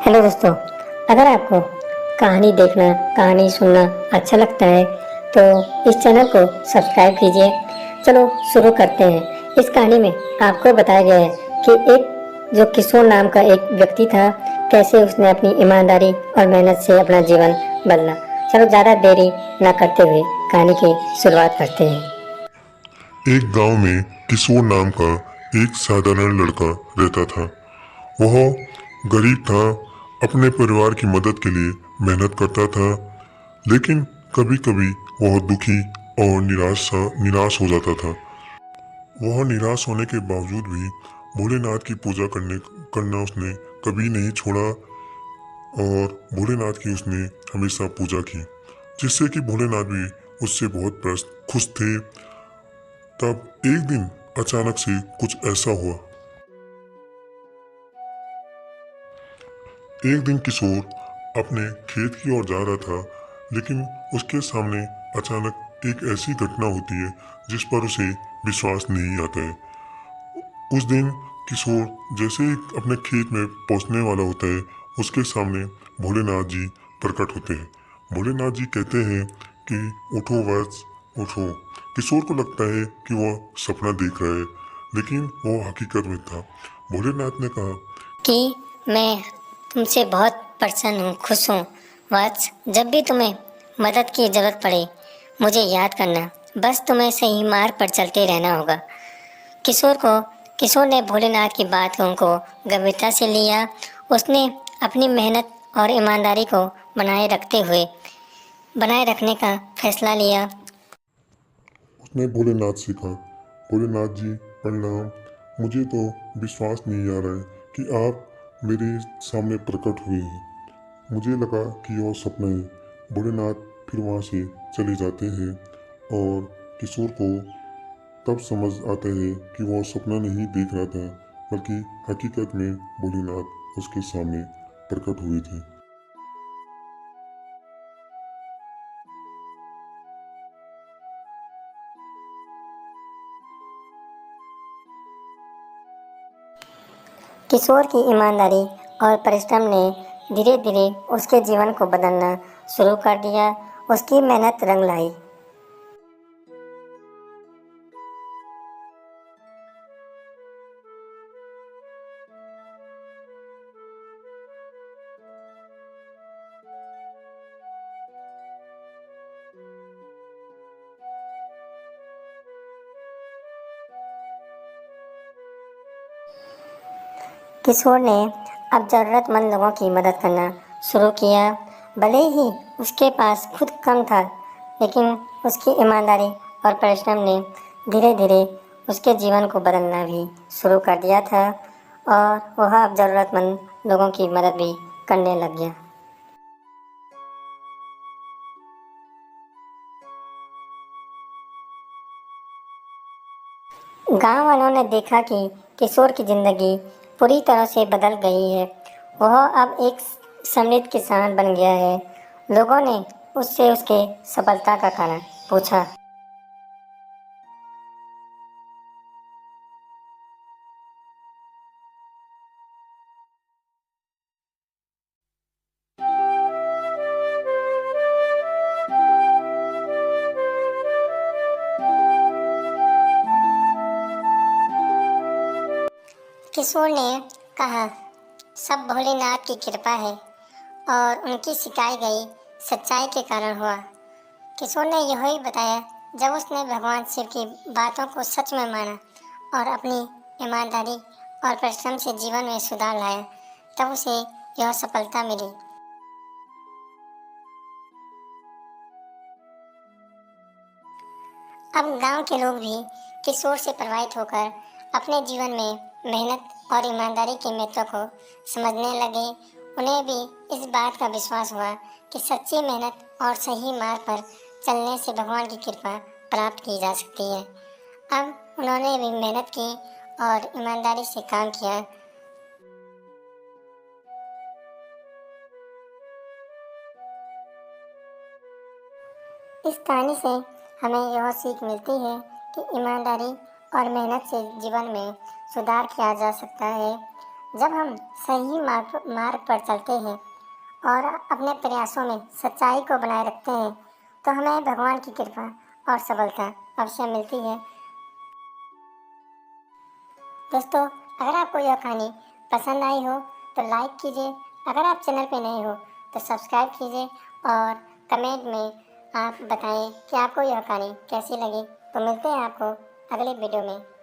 Hello दोस्तों, अगर आपको कहानी देखना, कहानी सुनना अच्छा लगता है तो इस चैनल को सब्सक्राइब कीजिए। चलो शुरू करते हैं। इस कहानी में आपको बताया गया है कि एक जो किशोर नाम का एक व्यक्ति था, कैसे उसने अपनी ईमानदारी और मेहनत से अपना जीवन बदला। चलो ज़्यादा देरी ना करते हुए कहानी की शुरुआत करते हैं। एक गांव में किशोर नाम का एक साधारण लड़का रहता था। वह गरीब था, अपने परिवार की मदद के लिए मेहनत करता था, लेकिन कभी कभी वह दुखी और निराश हो जाता था। वह निराश होने के बावजूद भी भोलेनाथ की पूजा करना उसने कभी नहीं छोड़ा और भोलेनाथ की उसने हमेशा पूजा की, जिससे कि भोलेनाथ भी उससे बहुत खुश थे। तब एक दिन अचानक से कुछ ऐसा हुआ। एक दिन किशोर अपने खेत की ओर जा रहा था, लेकिन उसके सामने अचानक एक ऐसी घटना होती है जिस पर उसे विश्वास नहीं आता है। उस दिन किशोर जैसे ही अपने खेत में पहुंचने वाला होता है, उसके सामने भोलेनाथ जी प्रकट होते हैं। भोलेनाथ जी कहते हैं कि उठो वत्स, उठो। किशोर को लगता है कि वह सपना देख रहा है, लेकिन वो हकीकत में था। भोलेनाथ ने कहा, कि मैं तुमसे बहुत प्रसन्न हूँ, खुश हूँ वत्स। जब भी तुम्हें मदद की ज़रूरत पड़े मुझे याद करना, बस तुम्हें सही मार्ग पर चलते रहना होगा। किशोर ने भोलेनाथ की बातों को गंभीरता से लिया। उसने अपनी मेहनत और ईमानदारी को बनाए रखने का फैसला लिया। उसने भोलेनाथ से कहा, भोलेनाथ जी प्रणाम। मुझे तो विश्वास नहीं आ रहा है कि आप मेरे सामने प्रकट हुए हैं। मुझे लगा कि यह सपना है। भोलेनाथ फिर वहाँ से चले जाते हैं और किशोर को तब समझ आता है कि वह सपना नहीं देख रहा था, बल्कि हकीकत में भोलेनाथ उसके सामने प्रकट हुए थे। किशोर की ईमानदारी और परिश्रम ने धीरे धीरे उसके जीवन को बदलना शुरू कर दिया। उसकी मेहनत रंग लाई। किशोर ने अब ज़रूरतमंद लोगों की मदद करना शुरू किया। भले ही उसके पास खुद कम था, लेकिन उसकी ईमानदारी और परिश्रम ने धीरे धीरे उसके जीवन को बदलना भी शुरू कर दिया था और वह अब ज़रूरतमंद लोगों की मदद भी करने लग गया। गांव वालों ने देखा कि किशोर की जिंदगी पूरी तरह से बदल गई है। वह अब एक समृद्ध किसान बन गया है। लोगों ने उससे उसके सफलता का कारण पूछा। किशोर ने कहा, सब भोलेनाथ की कृपा है और उनकी सिखाई गई सच्चाई के कारण हुआ। किशोर ने यही बताया, जब उसने भगवान शिव की बातों को सच में माना और अपनी ईमानदारी और परिश्रम से जीवन में सुधार लाया, तब उसे यह सफलता मिली। अब गांव के लोग भी किशोर से प्रभावित होकर अपने जीवन में मेहनत और ईमानदारी के महत्व को समझने लगे। उन्हें भी इस बात का विश्वास हुआ कि सच्ची मेहनत और सही मार्ग पर चलने से भगवान की कृपा प्राप्त की जा सकती है। अब उन्होंने भी मेहनत की और ईमानदारी से काम किया। इस कहानी से हमें यह सीख मिलती है कि ईमानदारी और मेहनत से जीवन में सुधार किया जा सकता है। जब हम सही मार्ग पर चलते हैं और अपने प्रयासों में सच्चाई को बनाए रखते हैं तो हमें भगवान की कृपा और सफलता अवश्य मिलती है। दोस्तों, अगर आपको यह कहानी पसंद आई हो तो लाइक कीजिए, अगर आप चैनल पे नए हो तो सब्सक्राइब कीजिए और कमेंट में आप बताएं कि आपको यह कहानी कैसी लगी। तो मिलते हैं आपको अगले वीडियो में।